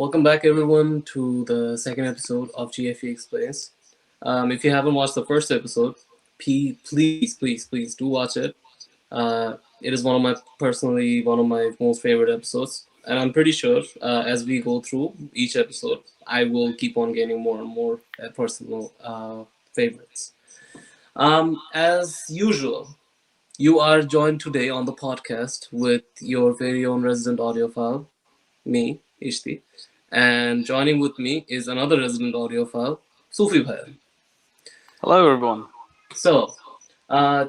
Welcome back, everyone, to the second episode of GFE Explains. If you haven't watched the first episode, please do watch it. It is personally one of my most favorite episodes, and I'm pretty sure as we go through each episode, I will keep on gaining more and more personal favorites. As usual, you are joined today on the podcast with your very own resident audiophile, me, Ishti, and joining with me is another resident audiophile, Sufi Bhai. Hello, everyone. So,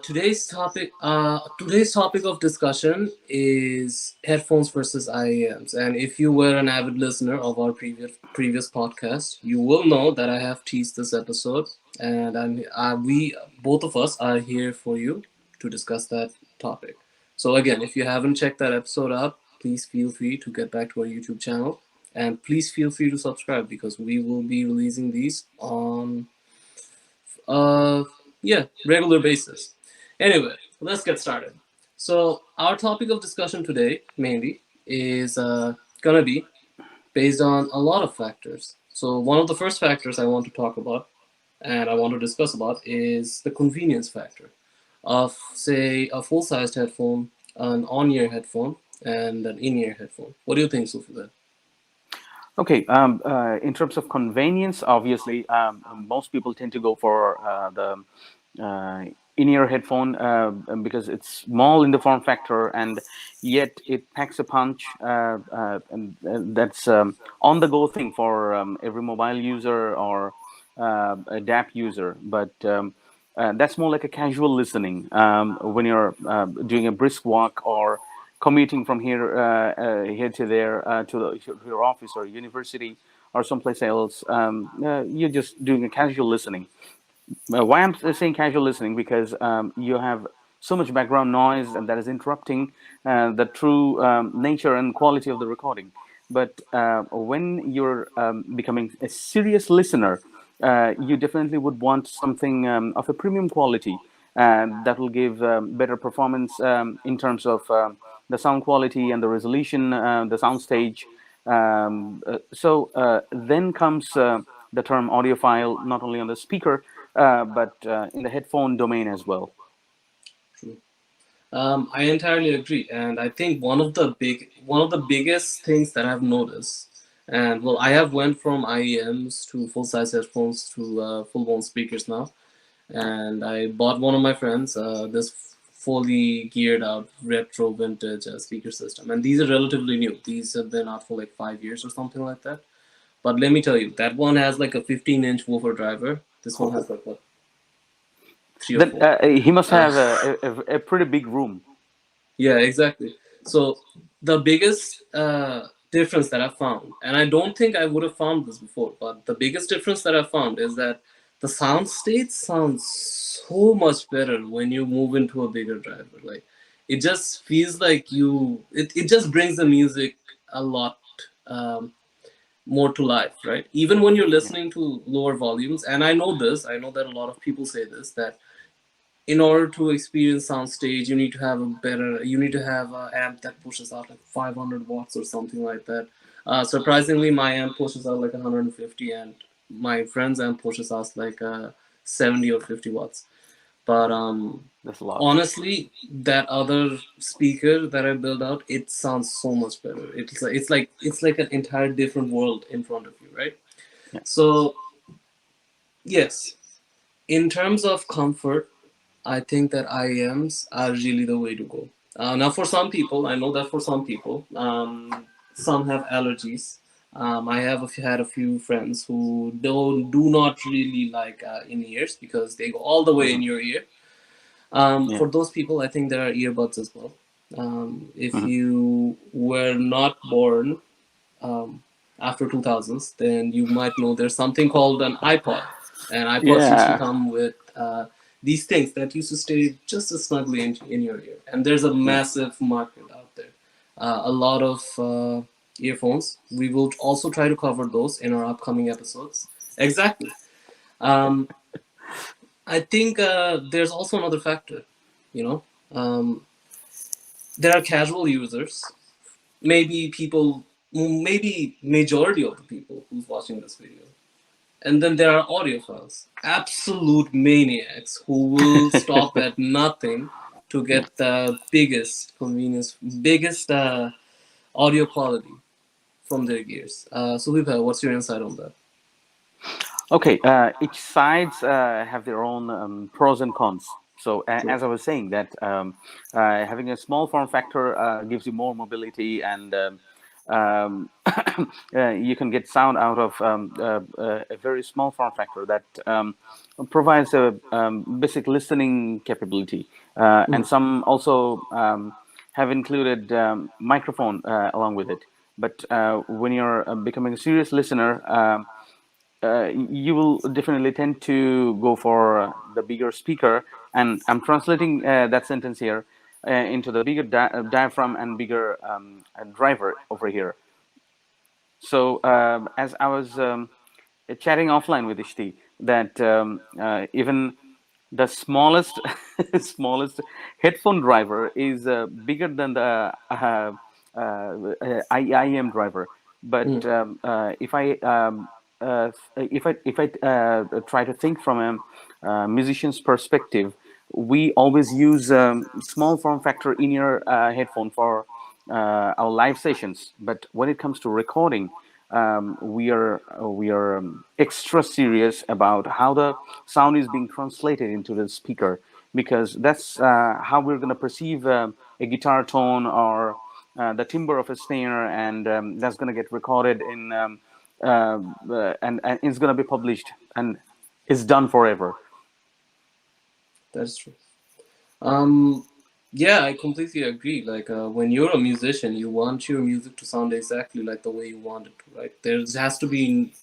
today's topic of discussion is headphones versus IEMs. And if you were an avid listener of our previous podcast, you will know that I have teased this episode, and we both of us are here for you to discuss that topic. So again, if you haven't checked that episode out, please feel free to get back to our YouTube channel, and please feel free to subscribe because we will be releasing these on uh, regular basis. Anyway, let's get started. So our topic of discussion today mainly is gonna be based on a lot of factors. So one of the first factors I want to talk about and I want to discuss about is the convenience factor of, say, a full-sized headphone, an on-ear headphone, and an in-ear headphone. What do you think, Sufi? Okay, in terms of convenience, obviously, most people tend to go for the in-ear headphone because it's small in the form factor and yet it packs a punch. And that's on-the-go thing for every mobile user or a DAP user. But that's more like a casual listening when you're doing a brisk walk or commuting from here to there to your office or university or someplace else. You're just doing a casual listening. Why I'm saying casual listening? Because you have so much background noise and that is interrupting the true nature and quality of the recording. But when you're becoming a serious listener, you definitely would want something of a premium quality that will give better performance in terms of the sound quality and the resolution, the sound stage. So then comes the term audiophile, not only on the speaker, but in the headphone domain as well. True. I entirely agree, and I think one of the biggest things that I've noticed, and well, I have went from IEMs to full size headphones to full blown speakers now, and I bought one of my friends this fully geared out retro vintage speaker system, and these are relatively new. These have been out for like 5 years or something like that. But let me tell you, that one has like a 15-inch woofer driver. This one has like what, three or Then four. he must Uh, have a pretty big room. Yeah, exactly. So the biggest difference that I found, and I don't think I would have found this before, but the biggest difference that I found is that the sound state sounds so much better when you move into a bigger driver. Like it just feels like it just brings the music a lot um, more to life, right? Even when you're Yeah. listening to lower volumes, and I know that a lot of people say this, that in order to experience soundstage, you need to have an amp that pushes out like 500 watts or something like that. Surprisingly, my amp pushes out like 150, and my friend's amp pushes out like 70 or 50 watts. But That's a lot. honestly, that other speaker that I built out, it sounds so much better. It's like an entire different world in front of you, right? Yeah. So yes, in terms of comfort, I think that IEMs are really the way to go. Now, for some people, I know that for some have allergies. Had a few friends who do not really like in ears because they go all the way Hmm. in your ear. Yeah. For those people, I think there are earbuds as well. If Hmm. you were not born um, after 2000s, then you might know there's something called an iPod. And iPods used to Yeah. come with these things that used to stay just as snugly in your ear. And there's a Yeah. massive market out there. A lot of earphones. We will also try to cover those in our upcoming episodes. Exactly. Um, I think there's also another factor. You know, um, there are casual users, maybe people. maybe majority of the people who's watching this video. And then there are audiophiles, absolute maniacs who will stop at nothing to Yeah. get the biggest convenience, biggest audio quality from their gears. So, Vibha, what's your insight on that? Okay, each sides have their own pros and cons. So, True. as I was saying, that having a small form factor gives you more mobility, and you can get sound out of a very small form factor that provides a basic listening capability. And Mm. some also have included microphone along with it. But when you're becoming a serious listener, you will definitely tend to go for the bigger speaker. And I'm translating that sentence here into the bigger diaphragm and bigger driver over here. So as I was chatting offline with Ishti, that even the smallest smallest headphone driver is bigger than the IEM driver. But Mm. if I try to think from a musician's perspective, we always use small form factor in-ear headphone for our live sessions. But when it comes to recording, we are extra serious about how the sound is being translated into the speaker, because that's how we're going to perceive a guitar tone or the timbre of a snare, and that's going to get recorded in and it's going to be published, and it's done forever. That's true. Um, yeah, I completely agree. Like when you're a musician, you want your music to sound exactly like the way you want it to, right? There has to be,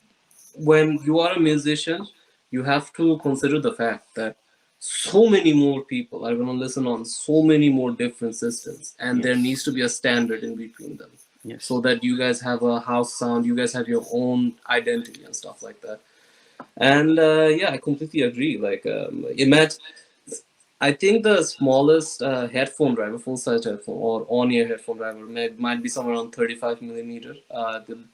when you are a musician, you have to consider the fact that so many more people are going to listen on so many more different systems, and there needs to Yes. be a standard in between them, so Yes. that you guys have a house sound, you guys have your own identity and stuff like that. And yeah, I completely agree. Like, imagine, I think the smallest headphone driver, full size headphone or on ear headphone driver, might be somewhere around 35 millimeter,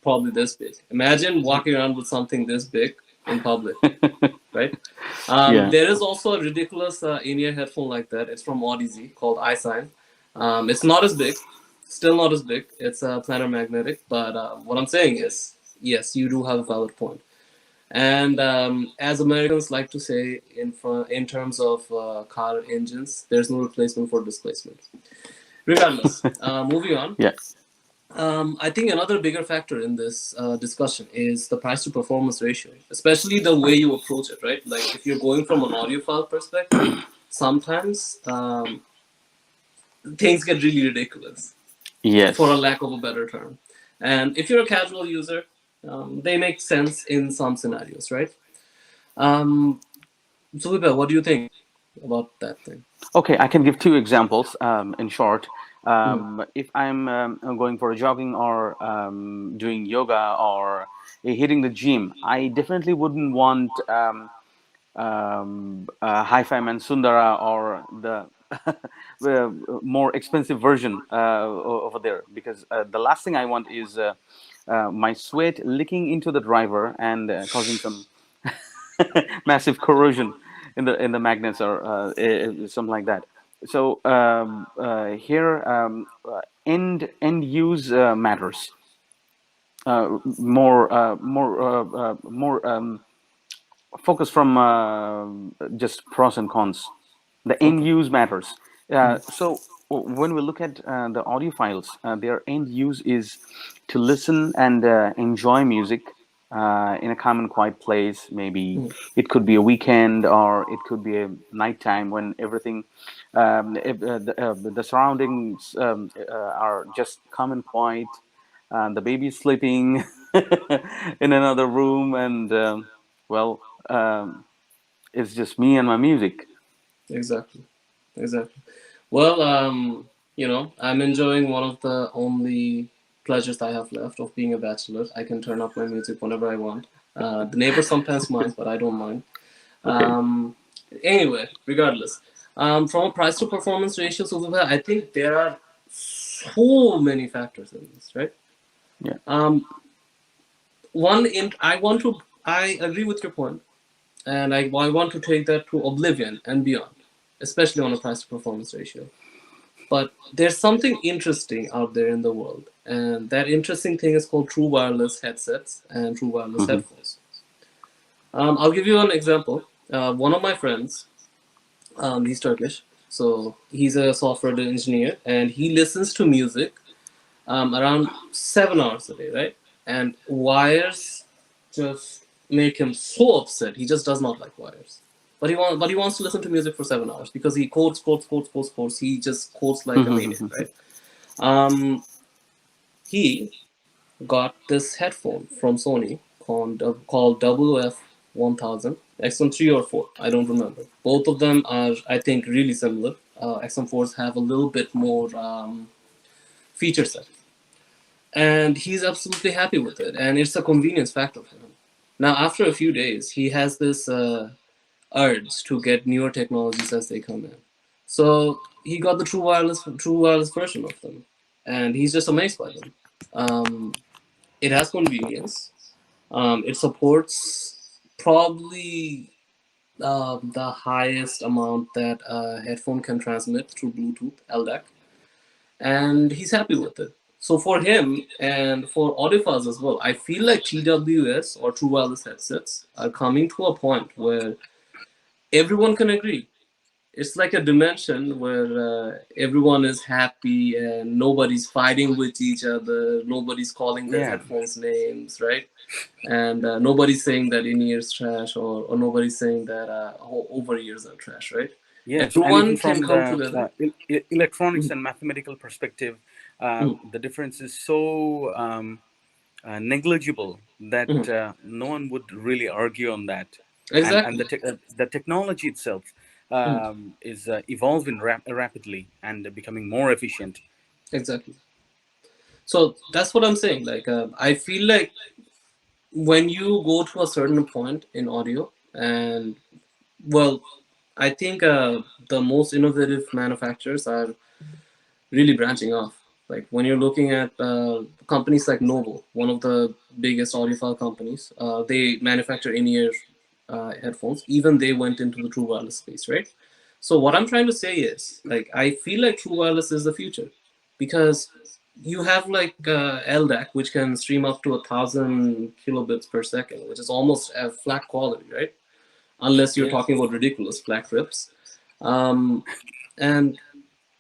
probably this big. Imagine walking around with something this big in public, right? Yeah. There is also a ridiculous in ear headphone like that. It's from Odyssey called iSign. It's not as big, still not as big. It's planar magnetic, but what I'm saying is, yes, you do have a valid point. And as Americans like to say, in terms of car engines, there's no replacement for displacement. Regardless, moving on. Yeah. I think another bigger factor in this discussion is the price to performance ratio, especially the way you approach it, right? Like if you're going from an audiophile perspective, sometimes things get really ridiculous, for a Yes. lack of a better term. And if you're a casual user, they make sense in some scenarios, right? Um, So, Vibha, what do you think about that thing? Okay, I can give two examples in short. Mm. If I'm going for jogging or doing yoga or hitting the gym, I definitely wouldn't want Hi-Fi Man Sundara or the more expensive version over there, because the last thing I want is my sweat leaking into the driver and causing some massive corrosion in the magnets or something like that. So here end use matters more focus from just pros and cons. The end Okay. use matters. So when we look at the audiophiles, their end use is to listen and enjoy music in a calm and quiet place. Maybe Mm. it could be a weekend or it could be a nighttime when everything, the surroundings are just calm and quiet. The baby's sleeping in another room, and well, um, it's just me and my music. Exactly. Exactly. Well, I'm enjoying one of the only pleasures I have left of being a bachelor. I can turn up my music whenever I want. The neighbor sometimes minds, but I don't mind. Okay. Um, anyway, regardless, from a price to performance ratio, so I think there are so many factors in this, right? Yeah. Um, I agree with your point, and I want to take that to oblivion and beyond, especially on a price to performance ratio. But there's something interesting out there in the world, and that interesting thing is called true wireless headsets and true wireless Hmm. headphones. I'll give you an example. One of my friends, he's Turkish, so he's a software engineer, and he listens to music around 7 hours a day, right? And wires just make him so upset. He just does not like wires. But he wants to listen to music for 7 hours because he quotes. He just quotes like a maniac, Hmm. right? Um, he got this headphone from Sony called WF 1000 XM3 or 4. I don't remember. Both of them are, I think, really similar. XM4s have a little bit more feature set, and he's absolutely happy with it, and it's a convenience factor for him. Now, after a few days, he has this urge to get newer technologies as they come in. So he got the true wireless version of them, and he's just amazed by them. Um, it has convenience. It supports probably the highest amount that a headphone can transmit through Bluetooth LDAC, and he's happy with it. So for him and for audiophiles as well, I feel like TWS or True Wireless headsets are coming to a point where everyone can agree. It's like a dimension where everyone is happy and nobody's fighting with each other. Nobody's calling their Yeah. headphones names, right? And nobody's saying that in ears trash, or nobody's saying that over ears are trash, right? Yes, and even Everyone can from come the together. electronics Mhm, and mathematical perspective, mhm, the difference is so negligible that mhm. no one would really argue on that. And Exactly. the technology itself Mhm, is evolving rapidly and becoming more efficient. exactly. So that's what I'm saying. Like, I feel like when you go to a certain point in audio, and well, I think the most innovative manufacturers are really branching off. Like when you're looking at companies like Noble, one of the biggest audiophile companies, they manufacture in-ear headphones. Even they went into the true wireless space, right? So what I'm trying to say is, like, I feel like true wireless is the future because you have like LDAC, which can stream up to 1,000 kilobits per second, which is almost a flat quality, right? Unless you're Yeah. talking about ridiculous flat trips. Um, and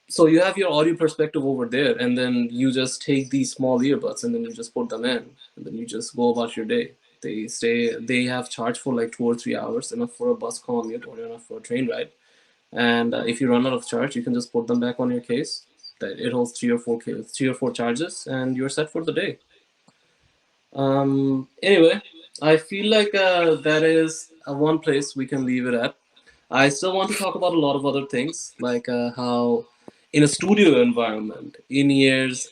so you have your audio perspective over there, and then you just take these small earbuds and then you just put them in, and then you just go about your day. They have charge for like 2 or 3 hours, enough for a bus commute or enough for a train ride. And if you run out of charge, you can just put them back on your case. That it holds three or four charges, and you're set for the day. Anyway, I feel like that is one place we can leave it at. I still want to talk about a lot of other things, like how in a studio environment, in-ears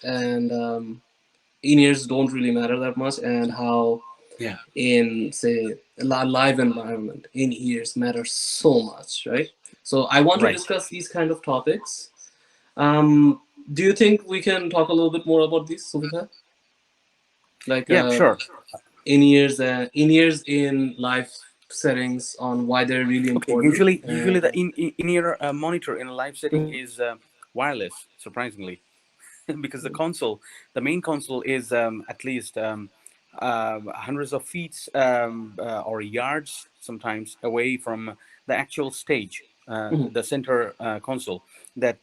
don't really matter that much, and how Yeah. in say a live environment, in-ears matter so much, right? So I want to Right. discuss these kind of topics. Um, do you think we can talk a little bit more about these, Sufika? Like Yeah, sure. in-ears in live settings on why they're really Okay, important usually the and. in-ear monitor in a live setting Mhm, is wireless, surprisingly. Because the main console is at least hundreds of feet or yards sometimes away from the actual stage, mhm, the center console that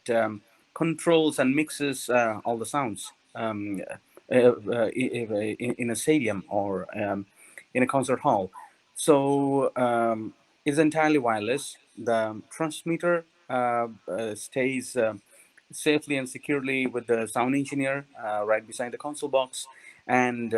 controls and mixes all the sounds in a stadium or in a concert hall. So it's entirely wireless. The transmitter stays safely and securely with the sound engineer right beside the console box. And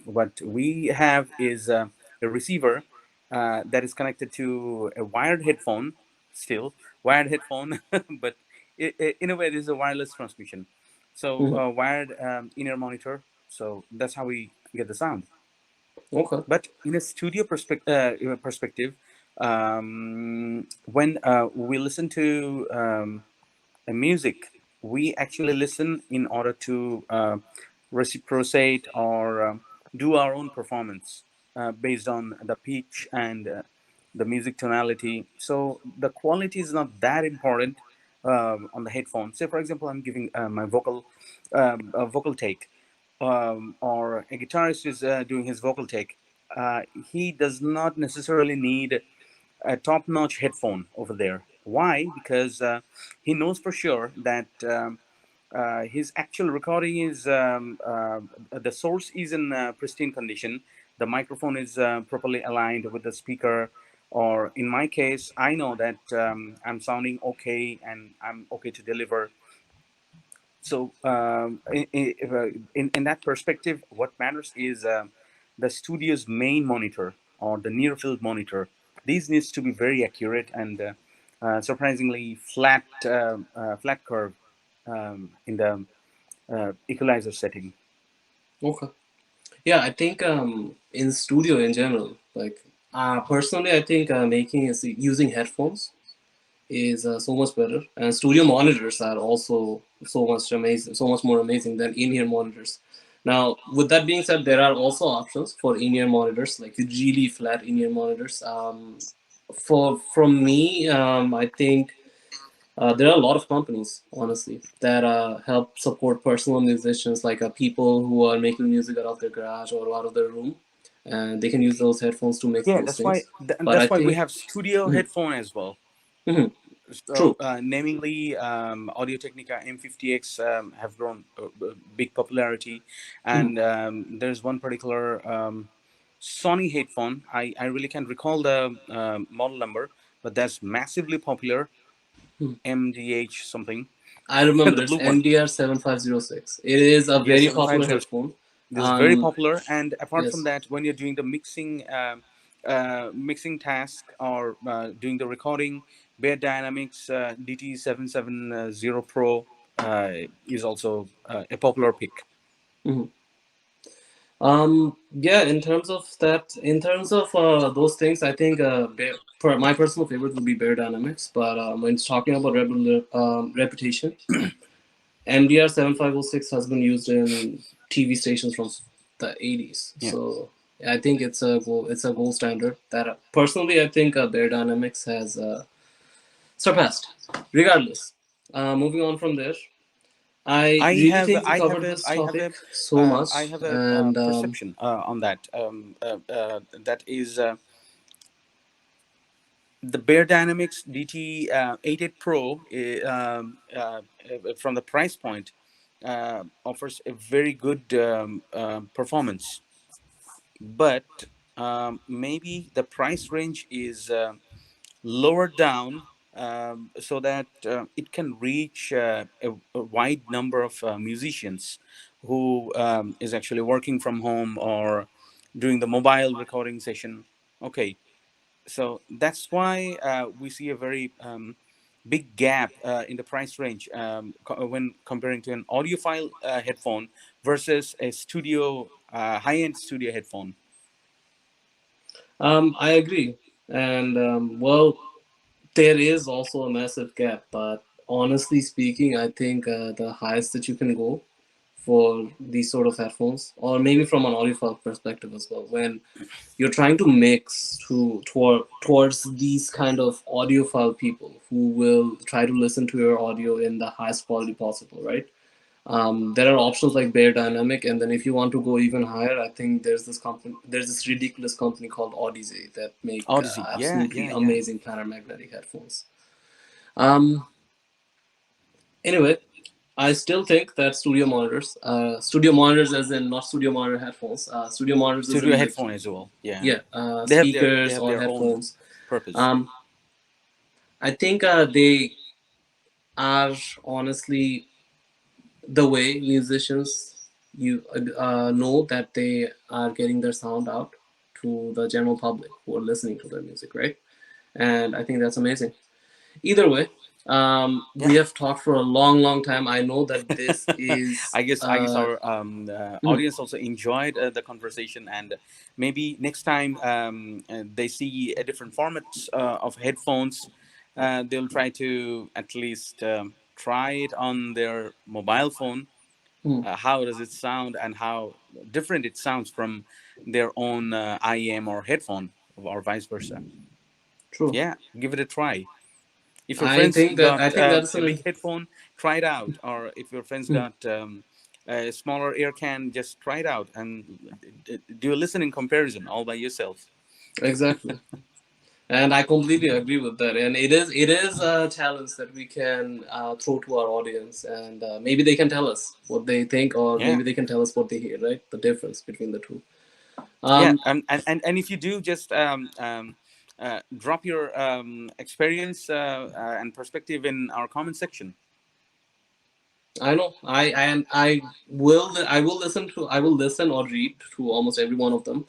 what we have is a receiver that is connected to a wired headphone, still wired headphone, but in a way, this is a wireless transmission. So mhm. wired in-ear monitor. So that's how we get the sound. Okay. But in a studio perspective, when we listen to music, we actually listen in order to reciprocate or do our own performance based on the pitch and the music tonality. So the quality is not that important on the headphone. Say, for example, I'm giving my a vocal take, or a guitarist is doing his vocal take. He does not necessarily need a top-notch headphone over there. Why? Because he knows for sure that his actual recording is the source is in pristine condition. The microphone is properly aligned with the speaker. Or in my case, I know that I'm sounding okay and I'm okay to deliver. So in that perspective, what matters is the studio's main monitor or the near field monitor. These needs to be very accurate and surprisingly flat curve in the equalizer setting. Okay. Yeah, I think in studio in general, like personally, I think making is using headphones is so much better, and studio monitors are also so much more amazing than in-ear monitors. Now, with that being said, there are also options for in-ear monitors, like really flat in-ear monitors. For from me, I think there are a lot of companies, honestly, that help support personal musicians, like people who are making music out of their garage or out of their room, and they can use those headphones to mix Yeah, those that's why things. But I we think, have studio mhm, headphone as well. mhm, So, true. namely, Audio Technica M50X have grown big popularity, Mhm, and there's one particular Sony headphone. I really can't recall the model number, but that's massively popular. mhm. MDH something, I remember the it's blue one. MDR 7506. It is a Yeah, very seven five popular zero. headphone. This is very Um, popular, and apart from yes. that, when you're doing the mixing task or doing the recording, Bear Dynamics DT770 Pro is also a popular pick. Mhm. Yeah, in terms of that, in terms of those things, I think my personal favorite would be Bear Dynamics. But when it's talking about reputation, MDR 7506 has been used in TV stations from the 80s. Yeah, So I think it's a gold standard that personally I think Bear Dynamics has surpassed. Regardless, moving on from there, I really think we covered this topic so I much, have a and perception on that. That is the Bear Dynamics DT 88 Pro from the price point offers a very good performance, but maybe the price range is lowered down so that it can reach a wide number of musicians who is actually working from home or doing the mobile recording session. Okay, so that's why we see a very big gap in the price range when comparing to an audiophile headphone versus a studio high-end studio headphone. I agree. And well, there is also a massive gap, but honestly speaking, I think the highest that you can go for these sort of headphones, or maybe from an audiophile perspective as well, when you're trying to mix towards these kind of audiophile people who will try to listen to your audio in the highest quality possible, right? There are options like Bear Dynamic, and then if you want to go even higher, I think there's this ridiculous company called Odyssey that make Odyssey, yeah, absolutely yeah, yeah. amazing planar magnetic headphones. Um, anyway, I still think that studio monitors as in not studio monitor headphones, studio monitors as Studio in like, headphone as well, yeah. yeah, They speakers have or their own headphones. purpose. Um, I think they are honestly the way musicians you know that they are getting their sound out to the general public who are listening to their music, right? And I think that's amazing. Either way, we Yeah. have talked for a long, long time. I know that this is I guess our mhm. audience also enjoyed the conversation, and maybe next time they see a different format of headphones, they'll try to at least try it on their mobile phone Hmm. how does it sound and how different it sounds from their own IEM or headphone or vice versa. True. Yeah, give it a try. If your I friends think that I got think that's a an. big headphone, try it out. Or if your friends Hmm. got a smaller air can, just try it out and do a listening comparison all by yourself. Exactly. And I completely agree with that. And it is a challenge that we can throw to our audience, and maybe they can tell us what they think, or Yeah, maybe they can tell us what they hear. Right, the difference between the two. yeah. Um, And if you do, just drop your experience and perspective in our comment section. I know. I will listen or read to almost every one of them,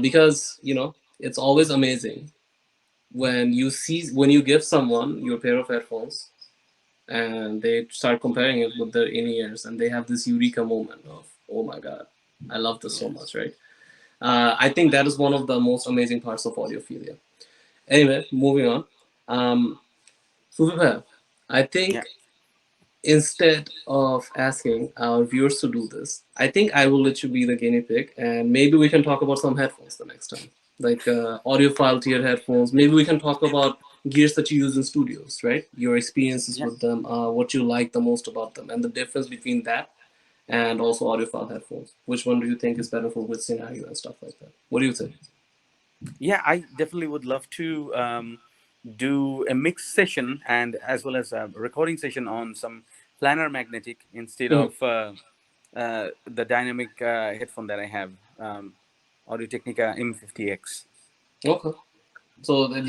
because it's always amazing when you give someone your pair of headphones and they start comparing it with their in ears, and they have this eureka moment of, oh my god, I love this so Yeah, much, right? I think that is one of the most amazing parts of audiophilia. Anyway, moving on. Sufi bhai, I yeah, think instead of asking our viewers to do this, I think I will let you be the guinea pig, and maybe we can talk about some headphones the next time, like audiophile tier headphones. Maybe we can talk about gears that you use in studios, right? Your experiences yeah. with them, what you like the most about them, and the difference between that and also audiophile headphones. Which one do you think is better for which scenario and stuff like that? What do you think? Yeah, I definitely would love to do a mixed session and as well as a recording session on some planar magnetic instead Hmm. of the dynamic headphone that I have, Audio Technica M50X. Okay. So that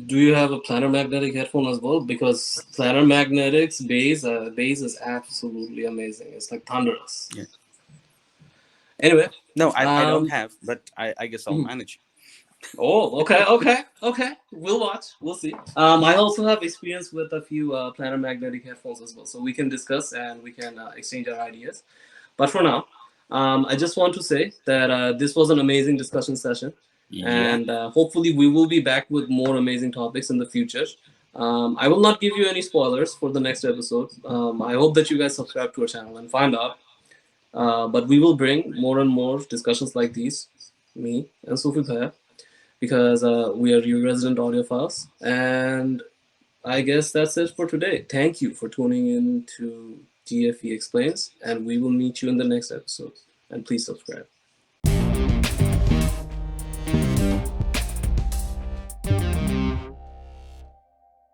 do you have a planar magnetic headphone as well? Because planar magnetics bass is absolutely amazing. It's like thunderous. Yeah. Anyway, No, I don't um, have, but I guess I'll mhm. manage. Oh, okay, okay, okay. We'll watch. We'll see. I also have experience with a few planar magnetic headphones as well, so we can discuss and we can exchange our ideas. But for now, I just want to say that this was an amazing discussion session, Yeah. and hopefully we will be back with more amazing topics in the future. I will not give you any spoilers for the next episode. I hope that you guys subscribe to our channel and find out. But we will bring more and more discussions like these, me and Sufi Bhaiya, because we are your resident audiophiles. And I guess that's it for today. Thank you for tuning in to GFE Explains, and we will meet you in the next episode. And please subscribe.